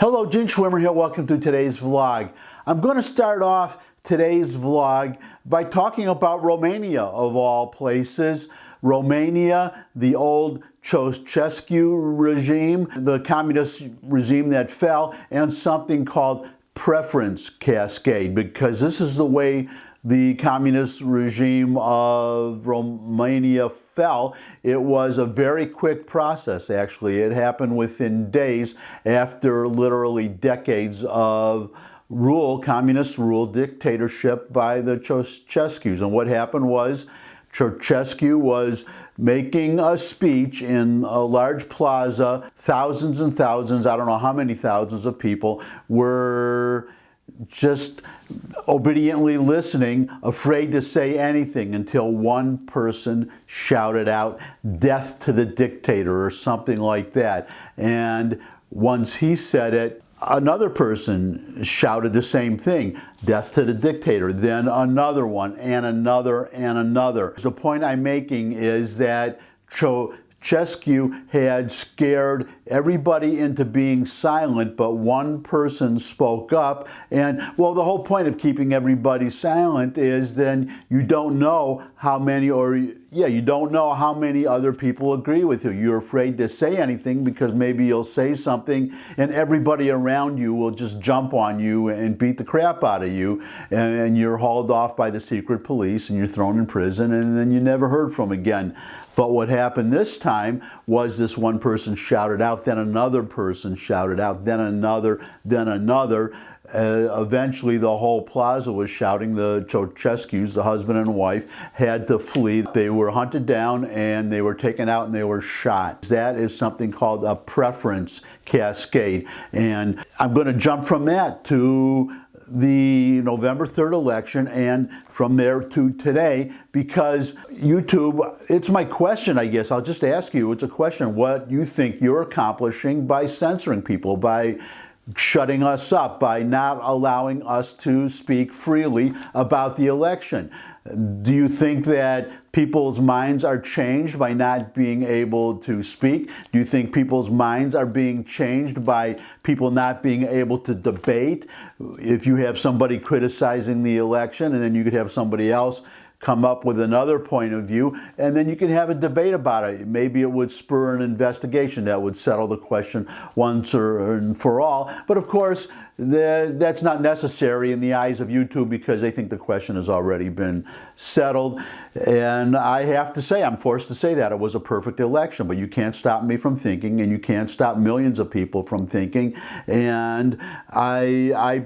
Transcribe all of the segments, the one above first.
Hello, Gene Schwimmer here. Welcome to today's vlog. I'm going to start off today's vlog by talking about Romania, of all places. Romania, the old Ceausescu regime, the communist regime that fell, and something called preference cascade, because this is the way the communist regime of Romania fell. It was a very quick process, actually. It happened within days after literally decades of rule, communist rule, dictatorship by the Ceausescus. And what happened was Ceausescu was making a speech in a large plaza. Thousands and thousands, I don't know how many thousands of people were just obediently listening, afraid to say anything, until one person shouted out, "Death to the dictator," or something like that. And once he said it, another person shouted the same thing, "Death to the dictator." Then another one, and another, and another. The point I'm making is that Ceausescu had scared everybody into being silent, but one person spoke up. And, well, the whole point of keeping everybody silent is then you don't know how many, you don't know how many other people agree with you. You're afraid to say anything because maybe you'll say something and everybody around you will just jump on you and beat the crap out of you, and you're hauled off by the secret police and you're thrown in prison, and then you never heard from again. But what happened this time was this one person shouted out, then another person shouted out, then another, then another. Eventually, the whole plaza was shouting. The Ceausescus, the husband and wife, had to flee. They were hunted down and they were taken out and they were shot. That is something called a preference cascade. And I'm going to jump from that to the November 3rd election, and from there to today, because YouTube, it's my question, I guess. I'll just ask you, it's a question, what you think you're accomplishing by censoring people, by shutting us up, by not allowing us to speak freely about the election. Do you think that people's minds are changed by not being able to speak? Do you think people's minds are being changed by people not being able to debate? If you have somebody criticizing the election and then you could have somebody else come up with another point of view, and then you can have a debate about it. Maybe it would spur an investigation that would settle the question once and for all. But of course, that's not necessary in the eyes of YouTube, because they think the question has already been settled. And I have to say, I'm forced to say that it was a perfect election, but you can't stop me from thinking, and you can't stop millions of people from thinking. And I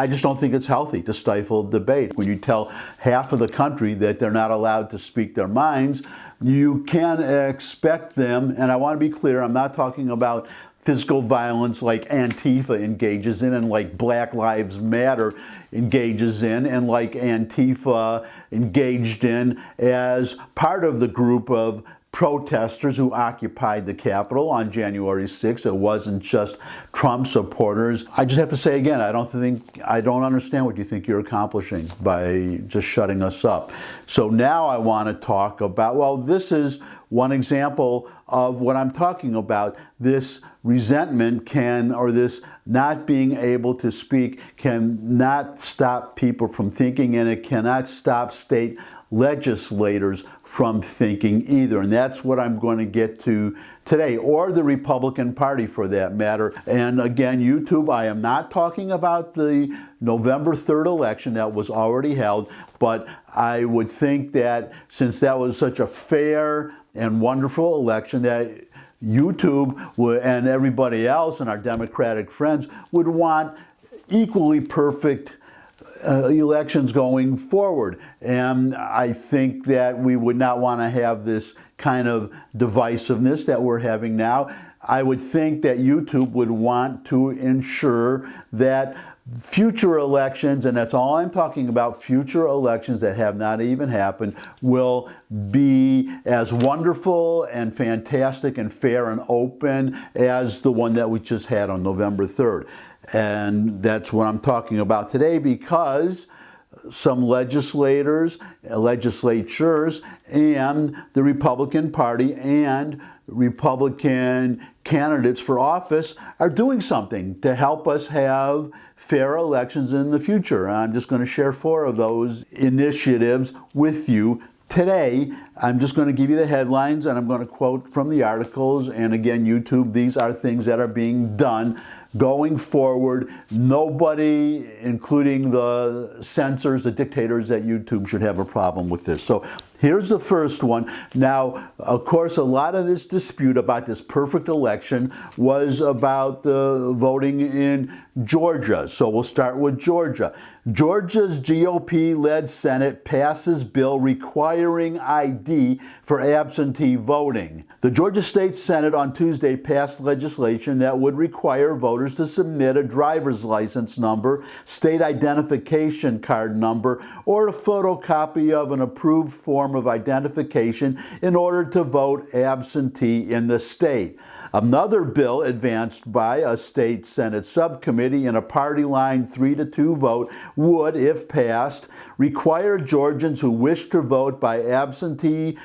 just don't think it's healthy to stifle debate. When you tell half of the country that they're not allowed to speak their minds, you can expect them, and I want to be clear, I'm not talking about physical violence like Antifa engages in, and like Black Lives Matter engages in, and like Antifa engaged in as part of the group of protesters who occupied the Capitol on January 6th. It wasn't just Trump supporters. I just have to say again, I don't understand what you think you're accomplishing by just shutting us up. So now I want to talk about, well, this is one example of what I'm talking about. This resentment or this not being able to speak cannot stop people from thinking, and it cannot stop state legislators from thinking either. And that's what I'm going to get to today, or the Republican Party for that matter. And again, YouTube, I am not talking about the November 3rd election that was already held, but I would think that since that was such a fair and wonderful election, that YouTube and everybody else and our Democratic friends would want equally perfect elections going forward. And I think that we would not want to have this kind of divisiveness that we're having now. I would think that YouTube would want to ensure that future elections, and that's all I'm talking about, future elections that have not even happened, will be as wonderful and fantastic and fair and open as the one that we just had on November 3rd. And that's what I'm talking about today, because some legislatures, and the Republican Party and Republican candidates for office are doing something to help us have fair elections in the future. I'm just going to share 4 of those initiatives with you today. I'm just going to give you the headlines, and I'm going to quote from the articles. And again, YouTube, these are things that are being done going forward. Nobody, including the censors, the dictators at YouTube, should have a problem with this. So here's the first one. Now, of course, a lot of this dispute about this perfect election was about the voting in Georgia. So we'll start with Georgia. Georgia's GOP-led Senate passes bill requiring ID for absentee voting. The Georgia State Senate on Tuesday passed legislation that would require voters to submit a driver's license number, state identification card number, or a photocopy of an approved form of identification in order to vote absentee in the state. Another bill advanced by a state Senate subcommittee in a party line 3-2 vote would, if passed, require Georgians who wish to vote by absentee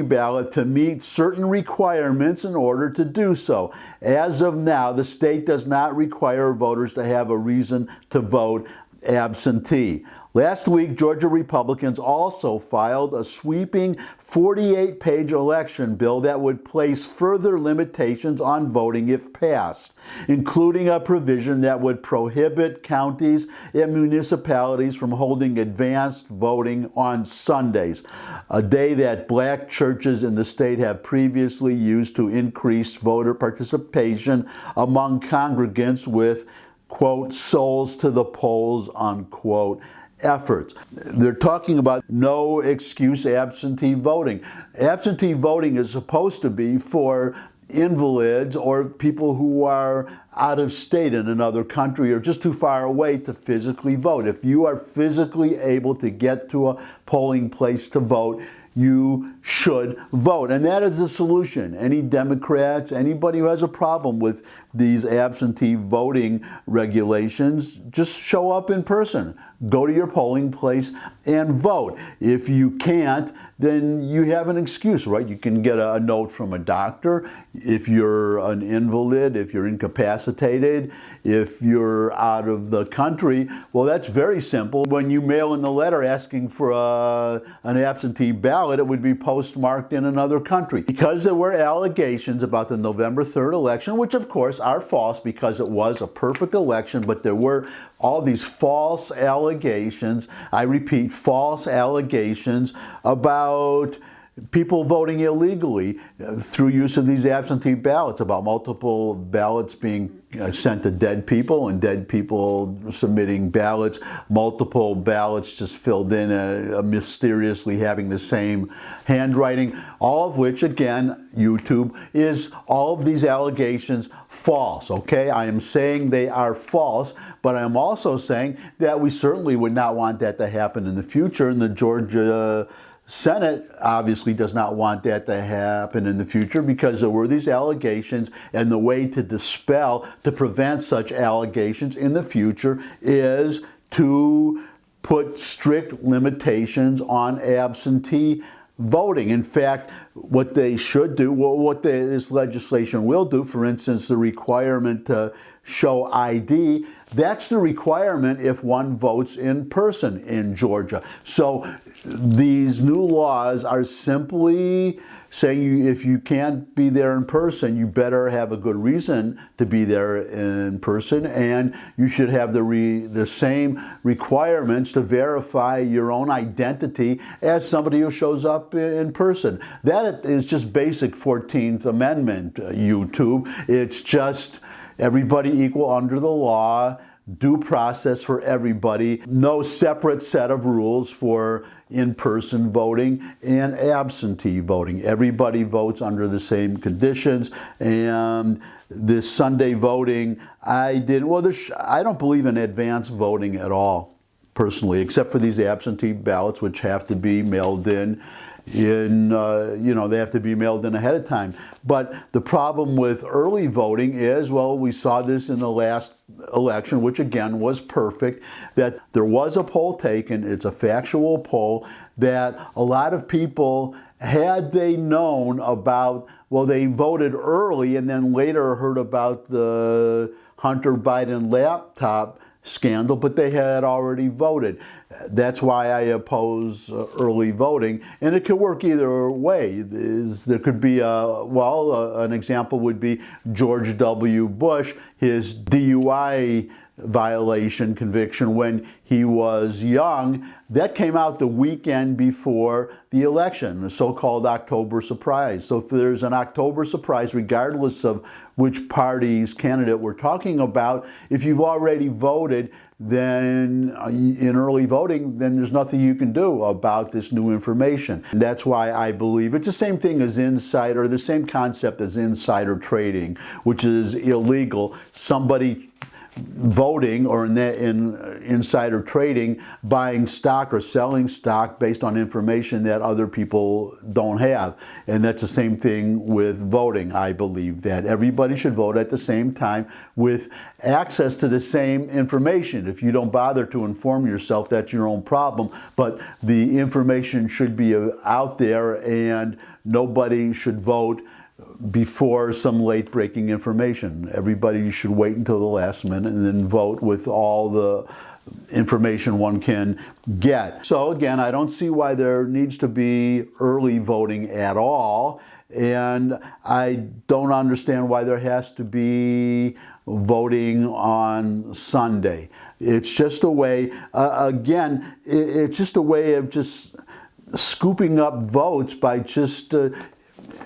ballot to meet certain requirements in order to do so. As of now, the state does not require voters to have a reason to vote absentee. Last week, Georgia Republicans also filed a sweeping 48-page election bill that would place further limitations on voting if passed, including a provision that would prohibit counties and municipalities from holding advanced voting on Sundays, a day that black churches in the state have previously used to increase voter participation among congregants with, quote, souls to the polls, unquote, efforts. They're talking about no excuse absentee voting. Absentee voting is supposed to be for invalids or people who are out of state in another country or just too far away to physically vote. If you are physically able to get to a polling place to vote, you should vote. And that is the solution. Any Democrats, anybody who has a problem with these absentee voting regulations, just show up in person. Go to your polling place and vote. If you can't, then you have an excuse, right? You can get a note from a doctor. If you're an invalid, if you're incapacitated, if you're out of the country, well, that's very simple. When you mail in the letter asking for an absentee ballot, it would be postmarked in another country. Because there were allegations about the November 3rd election, which of course are false because it was a perfect election, but there were all these false allegations, I repeat, false allegations about people voting illegally through use of these absentee ballots, about multiple ballots being sent to dead people and dead people submitting ballots, multiple ballots just filled in mysteriously having the same handwriting, all of which, again, YouTube, is all of these allegations false, okay? I am saying they are false, but I am also saying that we certainly would not want that to happen in the future, and the Georgia Senate obviously does not want that to happen in the future because there were these allegations, and the way to prevent such allegations in the future is to put strict limitations on absentee voting. In fact, what they should do, this legislation will do, for instance, the requirement to show ID, that's the requirement if one votes in person in Georgia. So these new laws are simply saying if you can't be there in person, you better have a good reason to be there in person, and you should have the same requirements to verify your own identity as somebody who shows up in person. That is just basic 14th Amendment, YouTube. It's just everybody equal under the law, due process for everybody, no separate set of rules for in-person voting and absentee voting. Everybody votes under the same conditions. And this Sunday voting, I don't believe in advance voting at all, personally, except for these absentee ballots, which have to be mailed in. They have to be mailed in ahead of time. But the problem with early voting is, well, we saw this in the last election, which again was perfect, that there was a poll taken, it's a factual poll, that a lot of people had they known about, well, they voted early and then later heard about the Hunter Biden laptop scandal, but they had already voted. That's why I oppose early voting, and it could work either way. There could be an example would be George W. Bush, his DUI violation conviction when he was young. That came out the weekend before the election, the so-called October surprise. So if there's an October surprise, regardless of which party's candidate we're talking about, if you've already voted, then in early voting, then there's nothing you can do about this new information. And that's why I believe it's the same thing as insider, the same concept as insider trading, which is illegal. Somebody voting or in insider trading, buying stock or selling stock based on information that other people don't have. And that's the same thing with voting. I believe that everybody should vote at the same time with access to the same information. If you don't bother to inform yourself, that's your own problem. But the information should be out there, and nobody should vote before some late-breaking information. Everybody should wait until the last minute and then vote with all the information one can get. So again, I don't see why there needs to be early voting at all, and I don't understand why there has to be voting on Sunday. It's just a way, it's just a way of just scooping up votes by just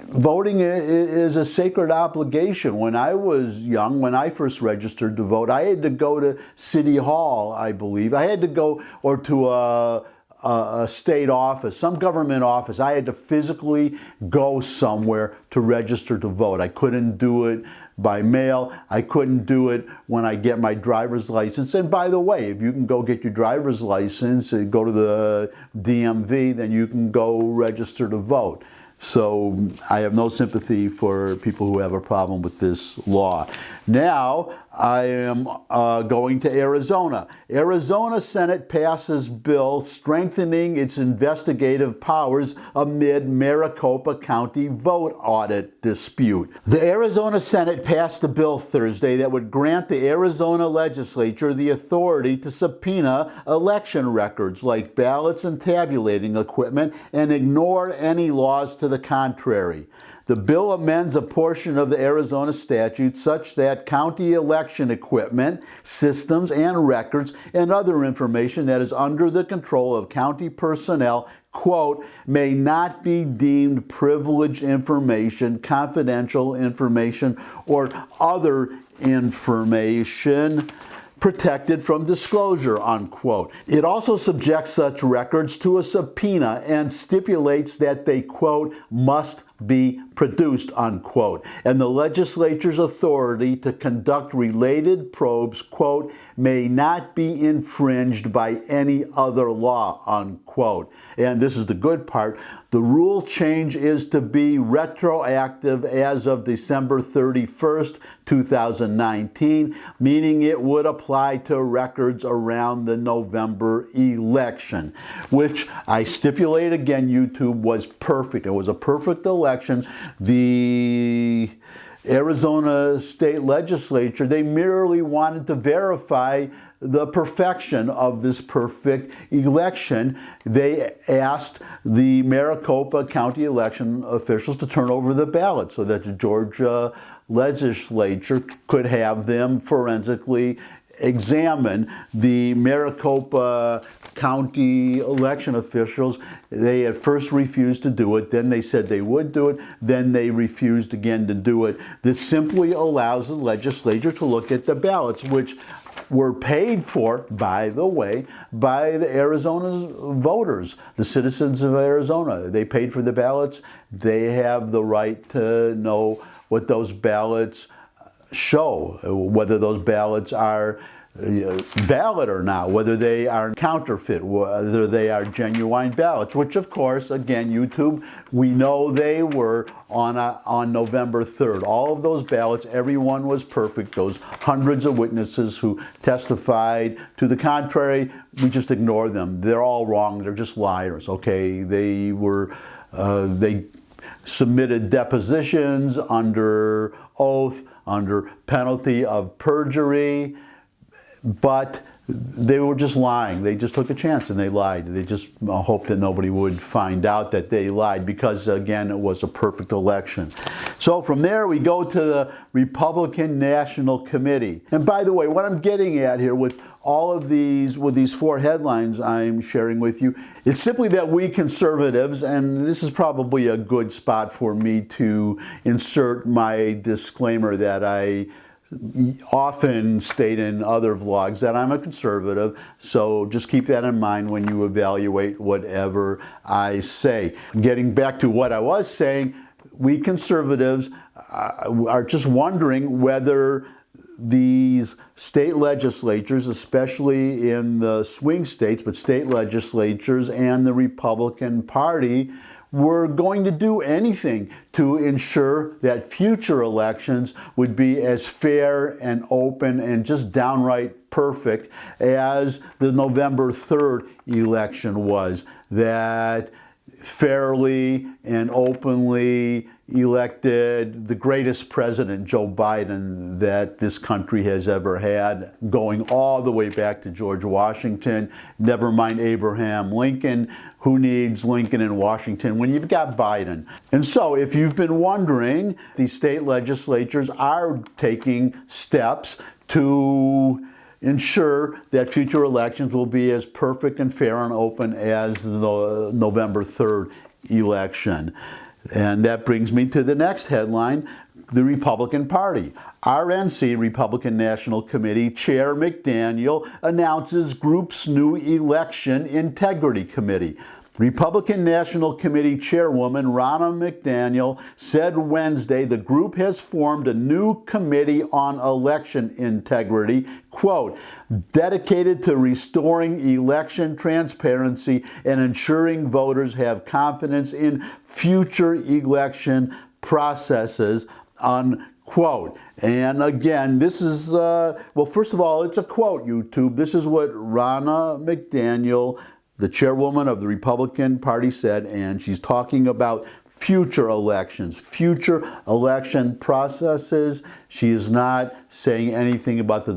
voting is a sacred obligation. When I was young, when I first registered to vote, I had to go to City Hall, I believe. I had to go, or to a state office, some government office. I had to physically go somewhere to register to vote. I couldn't do it by mail. I couldn't do it when I get my driver's license. And by the way, if you can go get your driver's license and go to the DMV, then you can go register to vote. So I have no sympathy for people who have a problem with this law. Now I am going to Arizona. Arizona Senate passes bill strengthening its investigative powers amid Maricopa County vote audit dispute. The Arizona Senate passed a bill Thursday that would grant the Arizona legislature the authority to subpoena election records like ballots and tabulating equipment and ignore any laws to the contrary. The bill amends a portion of the Arizona statute such that county election equipment, systems, and records and other information that is under the control of county personnel, quote, may not be deemed privileged information, confidential information, or other information protected from disclosure, unquote. It also subjects such records to a subpoena and stipulates that they, quote, must be produced, unquote. And the legislature's authority to conduct related probes, quote, may not be infringed by any other law, unquote. And this is the good part. The rule change is to be retroactive as of December 31st, 2019, meaning it would apply to records around the November election, which I stipulate again, YouTube, was perfect. It was a perfect election. The Arizona state legislature, they merely wanted to verify the perfection of this perfect election. They asked the Maricopa County election officials to turn over the ballots so that the Georgia legislature could have them forensically examine. The Maricopa County election officials, they at first refused to do it, then they said they would do it, then they refused again to do it. This simply allows the legislature to look at the ballots, which were paid for, by the way, by the Arizona's voters, the citizens of Arizona. They paid for the ballots. They have the right to know what those ballots show, whether those ballots are valid or not, whether they are counterfeit, whether they are genuine ballots, which of course, again, YouTube, we know they were on November 3rd. All of those ballots, everyone was perfect. Those hundreds of witnesses who testified to the contrary, we just ignore them. They're all wrong. They're just liars, okay? They were They submitted depositions under oath, under penalty of perjury, but they were just lying. They just took a chance and they lied. They just hoped that nobody would find out that they lied because, again, it was a perfect election. So from there, we go to the Republican National Committee. And by the way, what I'm getting at here with all of these, with these four headlines I'm sharing with you, it's simply that we conservatives, and this is probably a good spot for me to insert my disclaimer that I often state in other vlogs, that I'm a conservative, so just keep that in mind when you evaluate whatever I say. Getting back to what I was saying, we conservatives are just wondering whether these state legislatures, especially in the swing states, but state legislatures and the Republican Party, were going to do anything to ensure that future elections would be as fair and open and just downright perfect as the November 3rd election was. That fairly and openly elected the greatest president, Joe Biden, that this country has ever had, going all the way back to George Washington, never mind Abraham Lincoln. Who needs Lincoln and Washington when you've got Biden? And so if you've been wondering, these state legislatures are taking steps to ensure that future elections will be as perfect and fair and open as the November 3rd election. And that brings me to the next headline, the Republican Party. RNC, Republican National Committee Chair McDaniel, announces group's new election integrity committee. Republican National Committee Chairwoman Ronna McDaniel said Wednesday the group has formed a new committee on election integrity, quote, dedicated to restoring election transparency and ensuring voters have confidence in future election processes, unquote. And again, this is, well, first of all, it's a quote, YouTube. This is what Ronna McDaniel, the chairwoman of the Republican Party, said, and she's talking about future elections, future election processes. She is not saying anything about the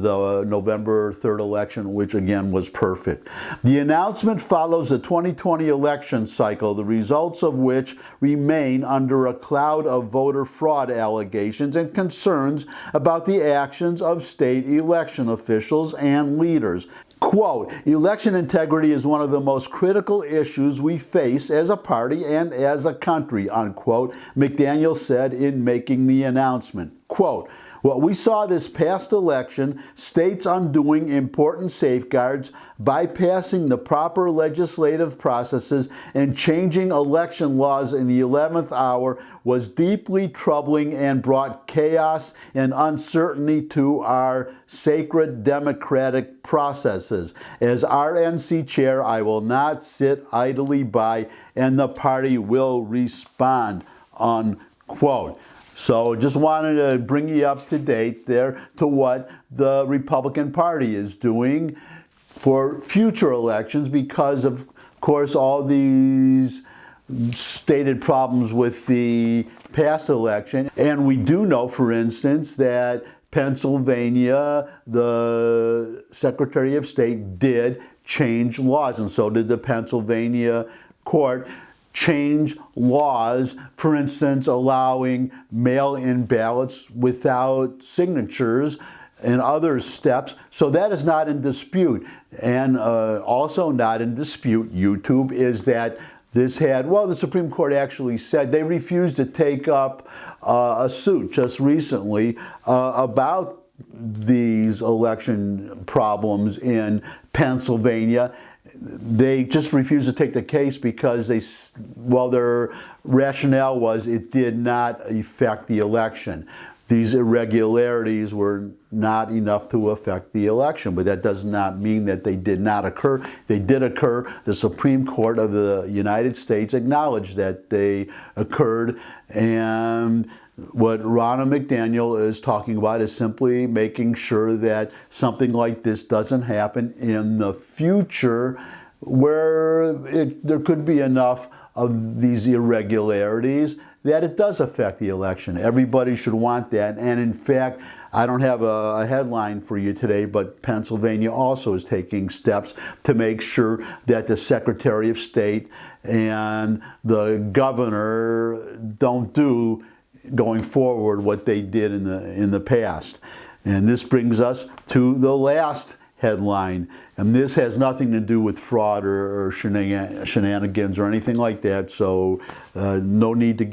November 3rd election, which again was perfect. The announcement follows the 2020 election cycle, the results of which remain under a cloud of voter fraud allegations and concerns about the actions of state election officials and leaders. Quote, election integrity is one of the most critical issues we face as a party and as a country, unquote, McDaniel said in making the announcement. Quote, what we saw this past election, states undoing important safeguards, bypassing the proper legislative processes, and changing election laws in the 11th hour was deeply troubling and brought chaos and uncertainty to our sacred democratic processes. As RNC Chair, I will not sit idly by, and the party will respond, unquote. So just wanted to bring you up to date there to what the Republican Party is doing for future elections because, of course, all these stated problems with the past election. And we do know, for instance, that Pennsylvania, the Secretary of State did change laws, and so did the Pennsylvania court change laws, for instance, allowing mail-in ballots without signatures and other steps. So that is not in dispute. And also not in dispute, YouTube, is that this had, well, the Supreme Court actually said they refused to take up a suit just recently about these election problems in Pennsylvania. They just refused to take the case because their rationale was it did not affect the election. These irregularities were not enough to affect the election, but that does not mean that they did not occur. They did occur. The Supreme Court of the United States acknowledged that they occurred, and what Ronna McDaniel is talking about is simply making sure that something like this doesn't happen in the future where there could be enough of these irregularities that it does affect the election. Everybody should want that. And in fact, I don't have a headline for you today, but Pennsylvania also is taking steps to make sure that the Secretary of State and the governor don't do going forward what they did in the past. And this brings us to the last headline. And this has nothing to do with fraud or shenanigans or anything like that. So no need to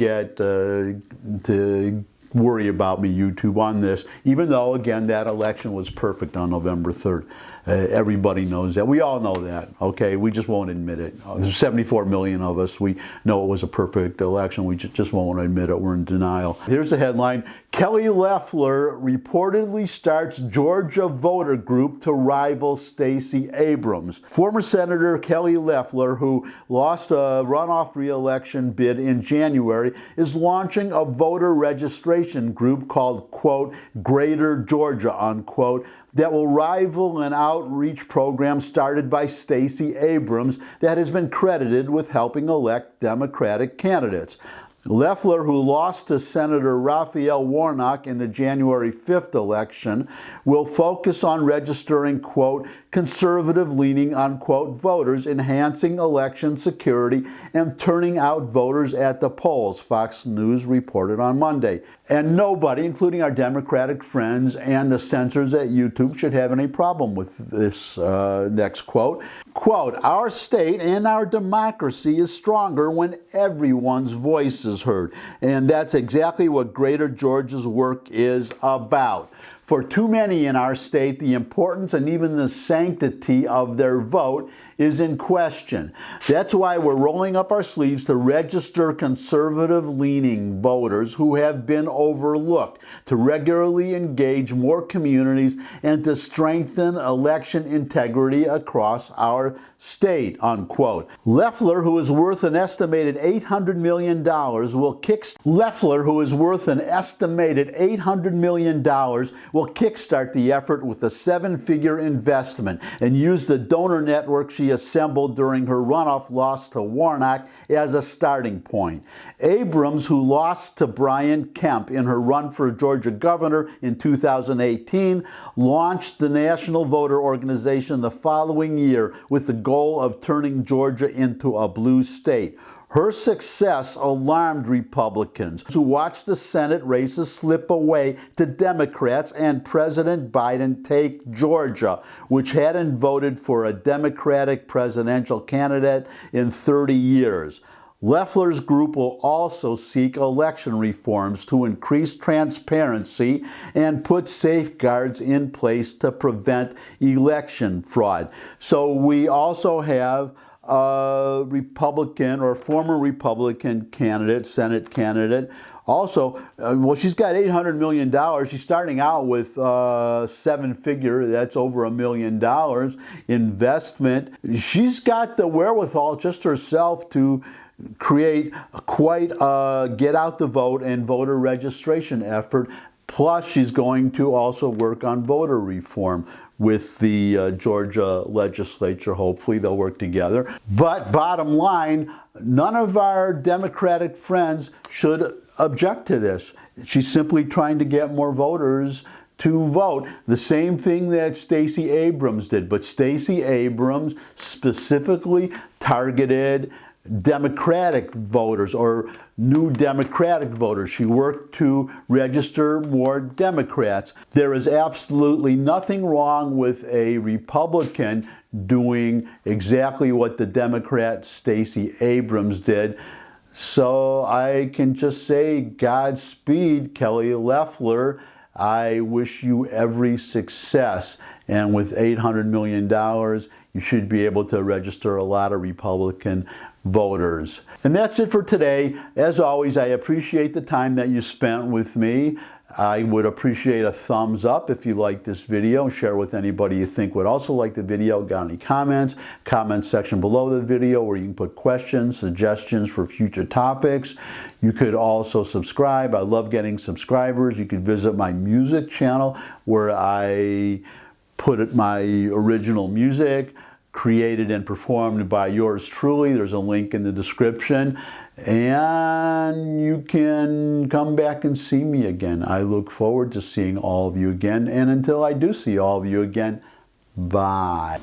to worry about me, YouTube, on this. Even though, again, that election was perfect on November 3rd. Everybody knows that. We all know that, okay? We just won't admit it. There's 74 million of us. We know it was a perfect election. We just won't admit it. We're in denial. Here's the headline. Kelly Leffler reportedly starts Georgia voter group to rival Stacey Abrams. Former Senator Kelly Leffler, who lost a runoff re-election bid in January, is launching a voter registration group called, quote, Greater Georgia, unquote, that will rival an outreach program started by Stacey Abrams that has been credited with helping elect Democratic candidates. Leffler, who lost to Senator Raphael Warnock in the January 5th election, will focus on registering, quote, conservative-leaning, unquote, voters, enhancing election security, and turning out voters at the polls, Fox News reported on Monday. And nobody, including our Democratic friends and the censors at YouTube, should have any problem with this next quote. Quote, our state and our democracy is stronger when everyone's voice is heard. And that's exactly what Greater Georgia's work is about. For too many in our state, the importance and even the sanctity of their vote is in question. That's why we're rolling up our sleeves to register conservative-leaning voters who have been overlooked, to regularly engage more communities, and to strengthen election integrity across our state, unquote. Leffler, who is worth an estimated $800 million, will kickstart the effort with a seven-figure investment and use the donor network she assembled during her runoff loss to Warnock as a starting point. Abrams, who lost to Brian Kemp in her run for Georgia governor in 2018, launched the National Voter Organization the following year with the goal of turning Georgia into a blue state. Her success alarmed Republicans who watched the Senate races slip away to Democrats and President Biden take Georgia, which hadn't voted for a Democratic presidential candidate in 30 years. Leffler's group will also seek election reforms to increase transparency and put safeguards in place to prevent election fraud. So we also have a Republican or former Republican candidate, Senate candidate. Also, well, she's got $800 million. She's starting out with seven-figure, that's over $1 million investment. She's got the wherewithal just herself to create quite a get out the vote and voter registration effort. Plus, she's going to also work on voter reform with the Georgia legislature. Hopefully they'll work together. But bottom line, none of our Democratic friends should object to this. She's simply trying to get more voters to vote. The same thing that Stacey Abrams did. But Stacey Abrams specifically targeted Democratic voters or new Democratic voters. She worked to register more Democrats. There is absolutely nothing wrong with a Republican doing exactly what the Democrat Stacey Abrams did. So I can just say Godspeed, Kelly Leffler. I wish you every success. And with $800 million, you should be able to register a lot of Republican voters. And that's it for today. As always, I appreciate the time that you spent with me. I would appreciate a thumbs up if you like this video. Share with anybody you think would also like the video. Got any comments? Comment section below the video where you can put questions, suggestions for future topics. You could also subscribe. I love getting subscribers. You could visit my music channel where I put my original music, created and performed by yours truly. There's a link in the description, and you can come back and see me again. I look forward to seeing all of you again, and until I do see all of you again, bye.